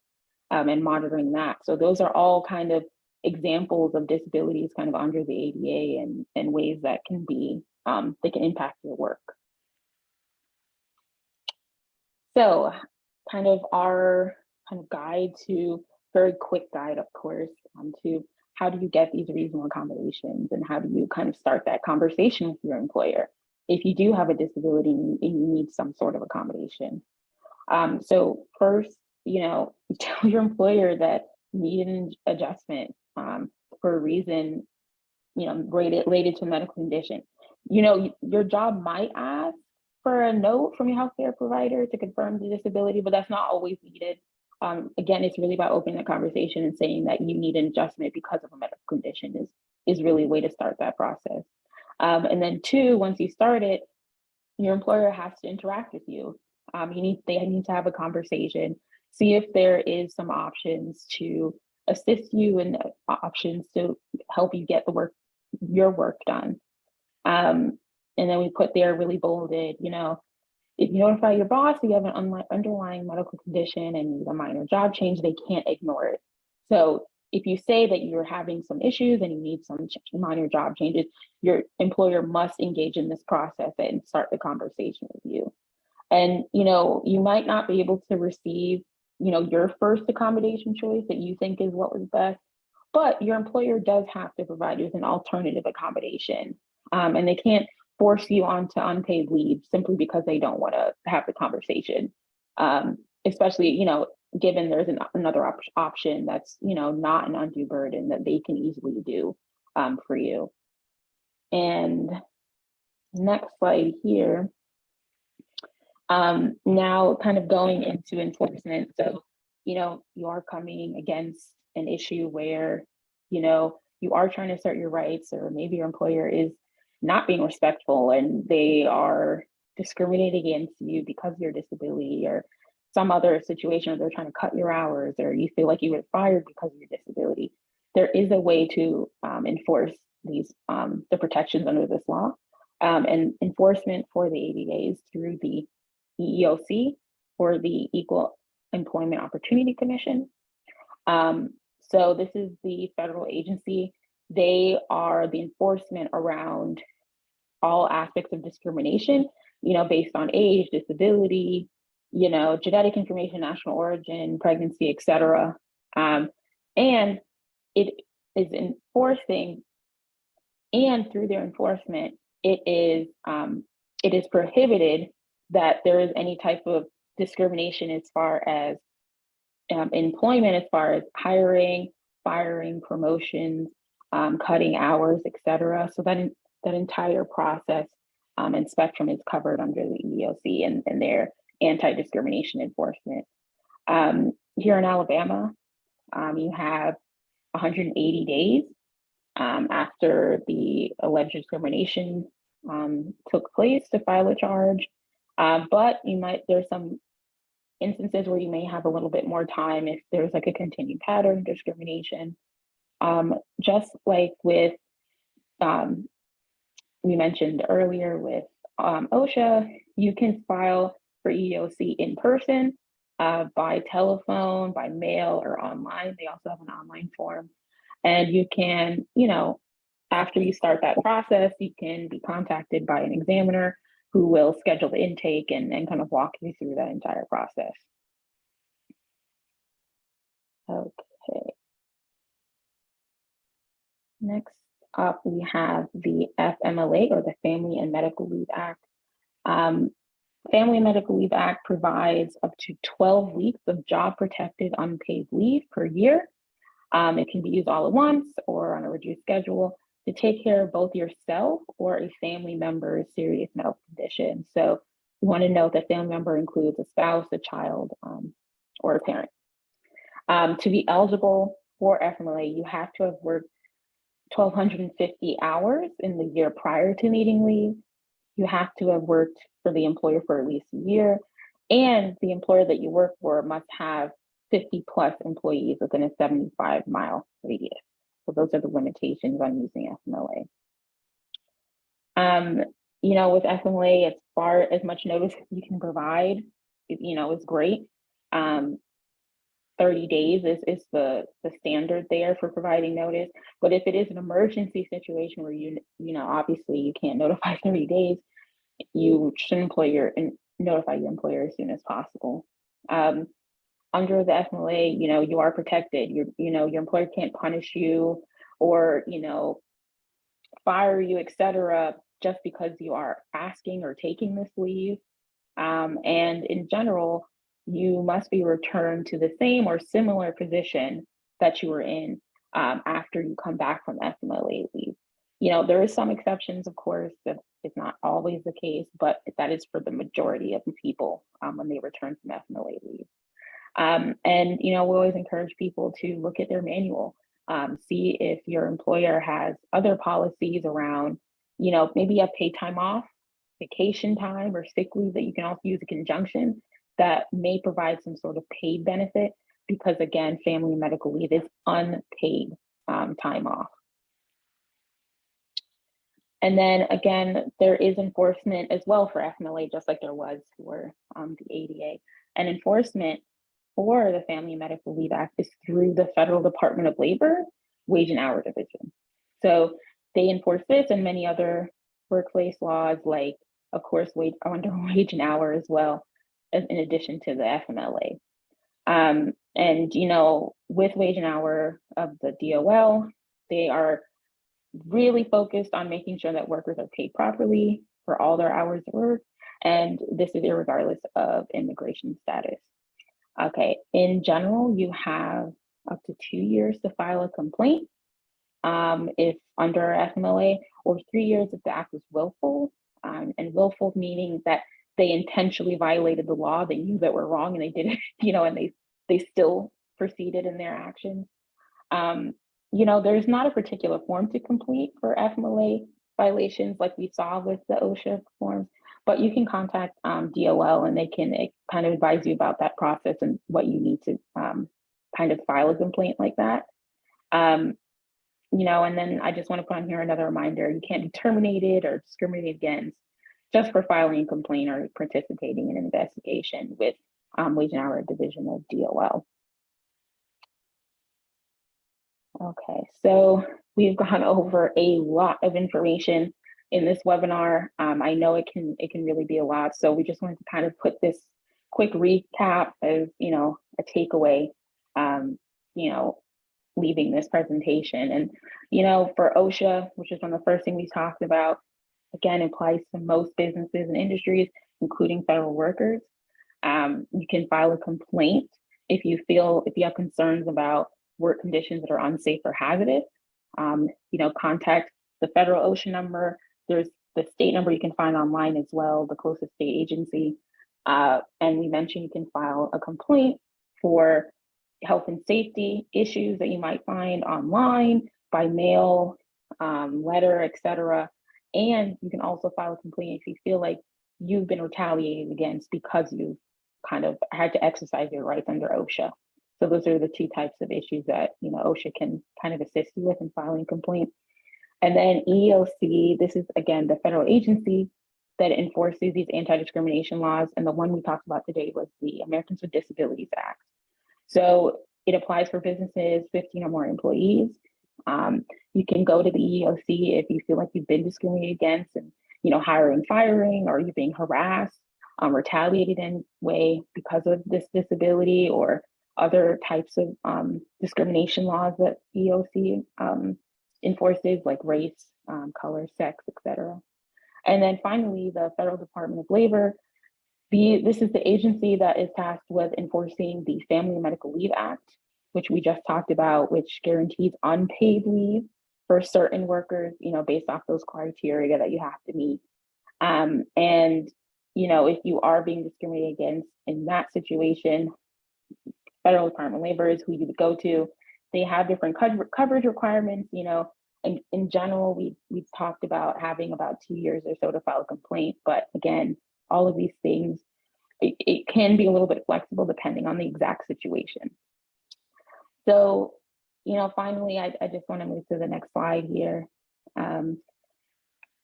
and monitoring that. So those are all kind of examples of disabilities kind of under the ADA and ways that can be, they can impact your work. So kind of our guide to, very quick guide, of course, to how do you get these reasonable accommodations and how do you kind of start that conversation with your employer if you do have a disability and you need some sort of accommodation. So first, you tell your employer that you need an adjustment for a reason related to medical condition. Your job might ask for a note from your healthcare provider to confirm the disability, but that's not always needed. Again, it's really about opening the conversation and saying that you need an adjustment because of a medical condition is really a way to start that process. And then two, once you start it, your employer has to interact with you. They need to have a conversation, see if there is some options to assist you and options to help you get your work done. And then we put there really bolded, if you notify your boss that you have an underlying medical condition and need a minor job change, they can't ignore it. So if you say that you're having some issues and you need some minor job changes, your employer must engage in this process and start the conversation with you. And, you might not be able to receive, your first accommodation choice that you think is what was best, but your employer does have to provide you with an alternative accommodation. And they can't force you onto unpaid leave simply because they don't want to have the conversation. Especially, given there's another option that's, not an undue burden that they can easily do for you. And next slide here. Now kind of going into enforcement. So, you are coming against an issue where, you are trying to assert your rights, or maybe your employer is not being respectful and they are discriminating against you because of your disability, or some other situation where they're trying to cut your hours, or you feel like you were fired because of your disability. There is a way to enforce these the protections under this law, and enforcement for the ADA is through the EEOC, or the Equal Employment Opportunity Commission. So this is the federal agency. They are the enforcement around all aspects of discrimination, based on age, disability, genetic information, national origin, pregnancy, et cetera. And it is enforcing, and through their enforcement, it is prohibited that there is any type of discrimination as far as employment, as far as hiring, firing, promotions, cutting hours, et cetera. So that entire process and spectrum is covered under the EEOC and their anti-discrimination enforcement. Here in Alabama, you have 180 days after the alleged discrimination took place to file a charge. But there's some instances where you may have a little bit more time if there's like a continued pattern of discrimination. Just like with, we mentioned earlier with OSHA, you can file for EEOC in person, by telephone, by mail, or online. They also have an online form. And you can, after you start that process, you can be contacted by an examiner who will schedule the intake and kind of walk you through that entire process. Okay. Next up, we have the FMLA, or the Family and Medical Leave Act. Family and Medical Leave Act provides up to 12 weeks of job protected unpaid leave per year. It can be used all at once or on a reduced schedule to take care of both yourself or a family member's serious medical condition. So you want to note that family member includes a spouse, a child, or a parent. To be eligible for FMLA, you have to have worked 1,250 hours in the year prior to needing leave. You have to have worked for the employer for at least a year, and the employer that you work for must have 50 plus employees within a 75-mile radius. So those are the limitations on using FMLA. With FMLA, as far as much notice you can provide, is great. 30 days is the standard there for providing notice. But if it is an emergency situation where obviously you can't notify 30 days, you should notify your employer as soon as possible. Under the FMLA, you are protected. Your employer can't punish you or fire you, et cetera, just because you are asking or taking this leave. And in general, you must be returned to the same or similar position that you were in after you come back from FMLA leave. there is some exceptions, of course, that is not always the case, but that is for the majority of people when they return from FMLA leave. And, we always encourage people to look at their manual, see if your employer has other policies around, maybe a paid time off, vacation time, or sick leave that you can also use in conjunction that may provide some sort of paid benefit, because again, family and medical leave is unpaid time off. And then again, there is enforcement as well for FMLA, just like there was for the ADA. And enforcement for the Family and Medical Leave Act is through the Federal Department of Labor Wage and Hour Division. So they enforce this and many other workplace laws, like, of course, under wage and hour as well, in addition to the FMLA. And, with wage and hour of the DOL, they are really focused on making sure that workers are paid properly for all their hours of work. And this is irregardless of immigration status. Okay, in general, you have up to 2 years to file a complaint if under FMLA, or 3 years if the act is willful. And willful meaning that they intentionally violated the law, they knew that were wrong and they did it, and they still proceeded in their actions. There's not a particular form to complete for FMLA violations like we saw with the OSHA forms, but you can contact DOL and they can kind of advise you about that process and what you need to kind of file a complaint like that. And then I just want to put on here another reminder: you can't be terminated or discriminated against just for filing a complaint or participating in an investigation with Wage and Hour Division of DOL. Okay, so we've gone over a lot of information in this webinar. I know it can really be a lot, so we just wanted to kind of put this quick recap as a takeaway, leaving this presentation. And for OSHA, which is one of the first things we talked about, again, applies to most businesses and industries, including federal workers. You can file a complaint if you have concerns about work conditions that are unsafe or hazardous. Contact the federal OSHA number. There's the state number you can find online as well, the closest state agency. And we mentioned you can file a complaint for health and safety issues that you might find online, by mail, letter, etc. And you can also file a complaint if you feel like you've been retaliated against because you've kind of had to exercise your rights under OSHA. So those are the two types of issues that OSHA can kind of assist you with in filing a complaint. And then EEOC, this is again the federal agency that enforces these anti-discrimination laws. And the one we talked about today was the Americans with Disabilities Act. So it applies for businesses 15 or more employees. You can go to the EEOC if you feel like you've been discriminated against and hiring, firing, or you're being harassed, retaliated in a way because of this disability or other types of discrimination laws that EEOC enforces, like race, color, sex, etc. And then finally, the Federal Department of Labor. This is the agency that is tasked with enforcing the Family and Medical Leave Act, which we just talked about, which guarantees unpaid leave for certain workers, based off those criteria that you have to meet. And, if you are being discriminated against in that situation, Federal Department of Labor is who you would go to. They have different coverage requirements, and in general, we've talked about having about 2 years or so to file a complaint. But again, all of these things, it can be a little bit flexible depending on the exact situation. So, finally, I just want to move to the next slide here.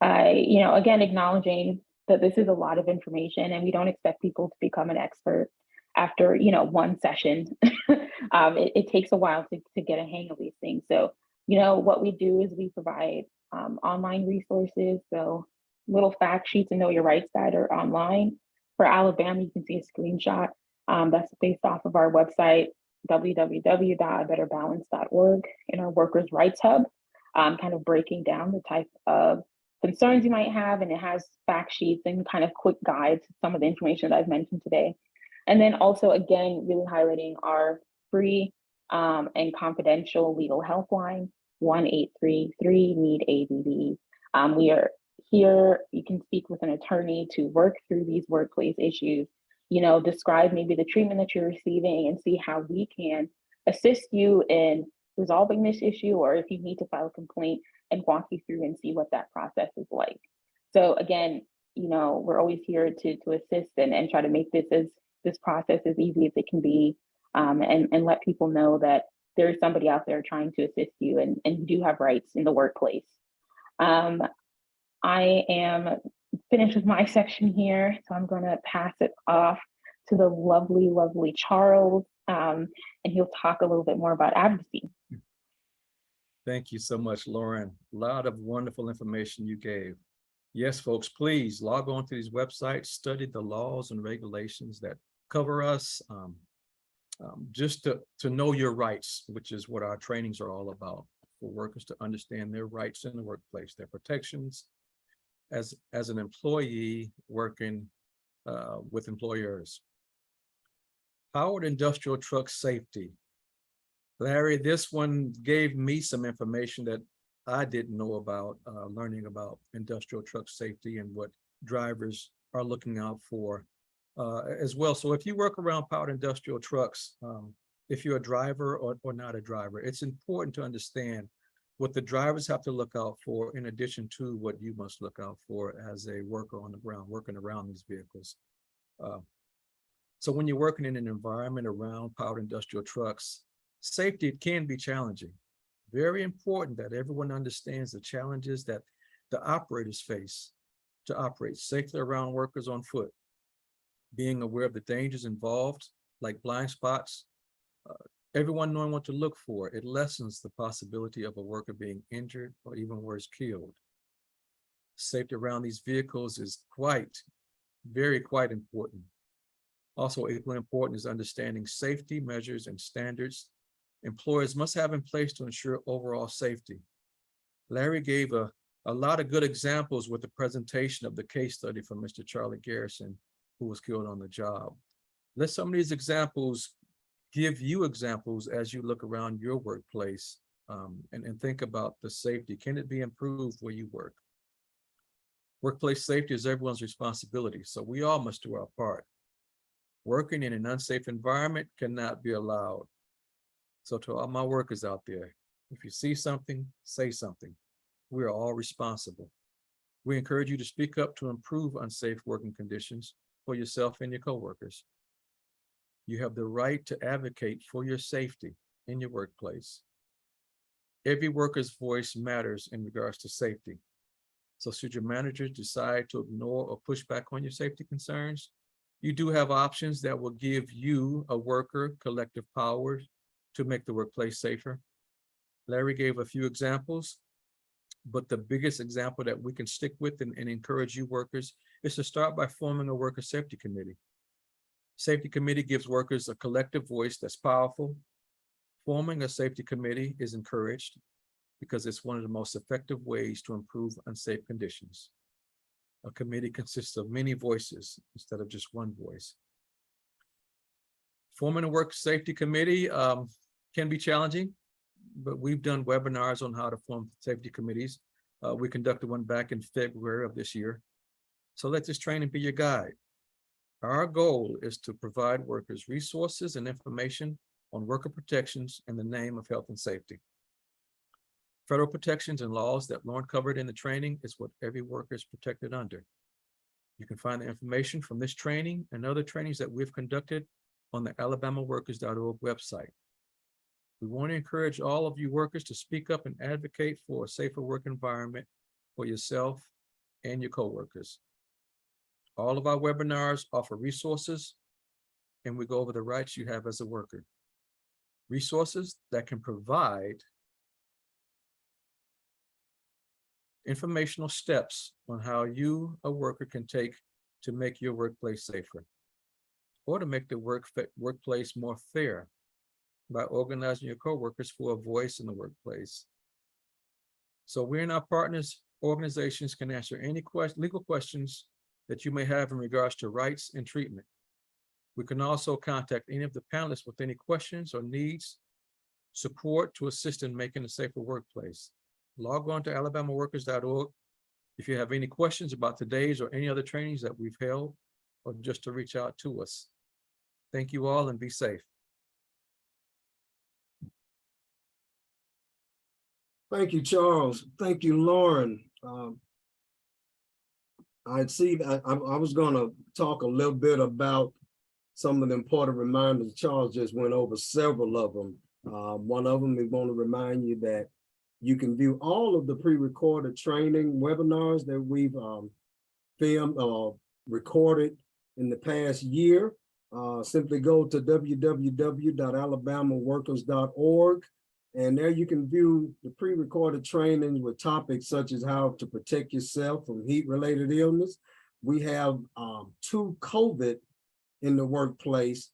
Again, acknowledging that this is a lot of information and we don't expect people to become an expert after, one session. It takes a while to get a hang of these things. So, what we do is we provide online resources. So little fact sheets and know your rights guide are online. For Alabama, you can see a screenshot that's based off of our website, www.betterbalance.org, in our Workers' Rights Hub, kind of breaking down the type of concerns you might have. And it has fact sheets and kind of quick guides to some of the information that I've mentioned today. And then also, again, really highlighting our free and confidential legal helpline. 1920x1080. We are here, you can speak with an attorney to work through these workplace issues, describe maybe the treatment that you're receiving and see how we can assist you in resolving this issue, or if you need to file a complaint, and walk you through and see what that process is like. So again, we're always here to assist and try to make this process as easy as it can be, and let people know that there is somebody out there trying to assist you, and you do have rights in the workplace. I am finished with my section here, so I'm going to pass it off to the lovely, lovely Charles, and he'll talk a little bit more about advocacy. Thank you so much, Lauren. A lot of wonderful information you gave. Yes, folks, please log on to these websites, study the laws and regulations that cover us, just to know your rights, which is what our trainings are all about, for workers to understand their rights in the workplace, their protections as an employee working with employers. Powered industrial truck safety. Larry, this one gave me some information that I didn't know about, learning about industrial truck safety and what drivers are looking out for as well. So if you work around powered industrial trucks, if you're a driver or not a driver, it's important to understand what the drivers have to look out for, in addition to what you must look out for as a worker on the ground, working around these vehicles. So when you're working in an environment around powered industrial trucks, safety can be challenging. Very important that everyone understands the challenges that the operators face to operate safely around workers on foot. Being aware of the dangers involved, like blind spots, everyone knowing what to look for, it lessens the possibility of a worker being injured or even worse, killed. Safety around these vehicles is quite important. Also equally important is understanding safety measures and standards employers must have in place to ensure overall safety. Larry gave a lot of good examples with the presentation of the case study from Mr. Charlie Garrison, who was killed on the job. Let some of these examples give you examples as you look around your workplace, and think about the safety. Can it be improved where you work? Workplace safety is everyone's responsibility, so we all must do our part. Working in an unsafe environment cannot be allowed. So to all my workers out there, if you see something, say something. We are all responsible. We encourage you to speak up to improve unsafe working conditions for yourself and your coworkers. You have the right to advocate for your safety in your workplace. Every worker's voice matters in regards to safety. So should your manager decide to ignore or push back on your safety concerns, you do have options that will give you, a worker, collective power to make the workplace safer. Larry gave a few examples, but the biggest example that we can stick with and encourage you workers is to start by forming a worker safety committee. Safety committee gives workers a collective voice that's powerful. Forming a safety committee is encouraged because it's one of the most effective ways to improve unsafe conditions. A committee consists of many voices instead of just one voice. Forming a work safety committee can be challenging, but we've done webinars on how to form safety committees. We conducted one back in February of this year. So let this training be your guide. Our goal is to provide workers resources and information on worker protections in the name of health and safety. Federal protections and laws that Lauren covered in the training is what every worker is protected under. You can find the information from this training and other trainings that we've conducted on the alabamaworkers.org website. We want to encourage all of you workers to speak up and advocate for a safer work environment for yourself and your coworkers. All of our webinars offer resources, and we go over the rights you have as a worker. Resources that can provide informational steps on how you, a worker, can take to make your workplace safer, or to make the workplace more fair by organizing your coworkers for a voice in the workplace. So we and our partners organizations can answer any legal questions that you may have in regards to rights and treatment. We can also contact any of the panelists with any questions or needs support to assist in making a safer workplace. Log on to alabamaworkers.org if you have any questions about today's or any other trainings that we've held, or just to reach out to us. Thank you all and be safe. Thank you, Charles. Thank you, Lauren. I was going to talk a little bit about some of the important reminders. Charles just went over several of them. One of them, we want to remind you that you can view all of the pre-recorded training webinars that we've filmed or recorded in the past year. Simply go to www.alabamaworkers.org. And there you can view the pre-recorded trainings with topics such as how to protect yourself from heat-related illness. We have 2 COVID in the workplace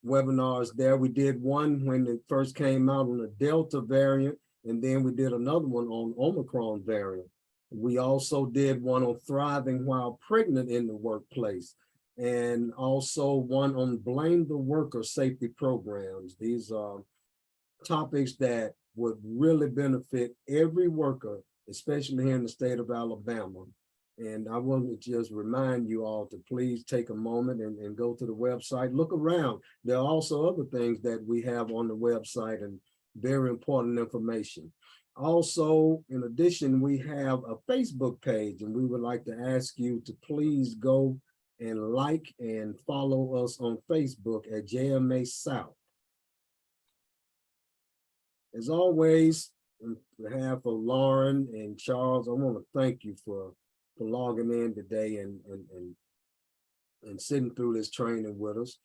webinars there. We did one when it first came out on the Delta variant, and then we did another one on Omicron variant. We also did one on thriving while pregnant in the workplace, and also one on blame the worker safety programs. These are topics that would really benefit every worker, especially here in the state of Alabama. And I want to just remind you all to please take a moment and go to the website, look around. There are also other things that we have on the website and very important information. Also, in addition, we have a Facebook page, and we would like to ask you to please go and like and follow us on Facebook at JMA South. As always, on behalf of Lauren and Charles, I want to thank you for logging in today and sitting through this training with us.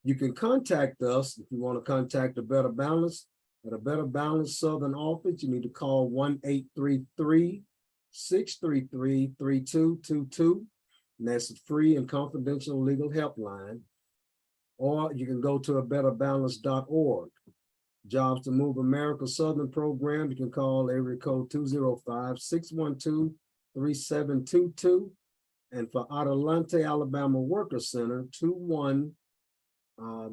You can contact us if you want to contact A Better Balance. At A Better Balance Southern Office, you need to call 1-833-633-3222. And that's a free and confidential legal helpline. Or you can go to abetterbalance.org. Jobs to Move America Southern program, you can call area code 205-612-3722. And for Adelante, Alabama Worker Center, 21,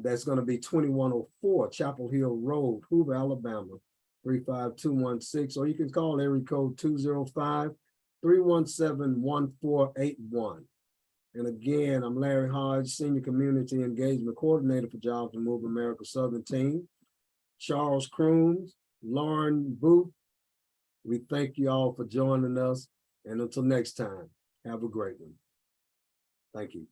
that's going to be 2104 Chapel Hill Road, Hoover, Alabama, 35216. Or you can call area code 205-317-1481. And again, I'm Larry Hodge, Senior Community Engagement Coordinator for Jobs to Move America Southern team. Charles Crooms, Lauren Booth, we thank you all for joining us. And until next time, have a great one. Thank you.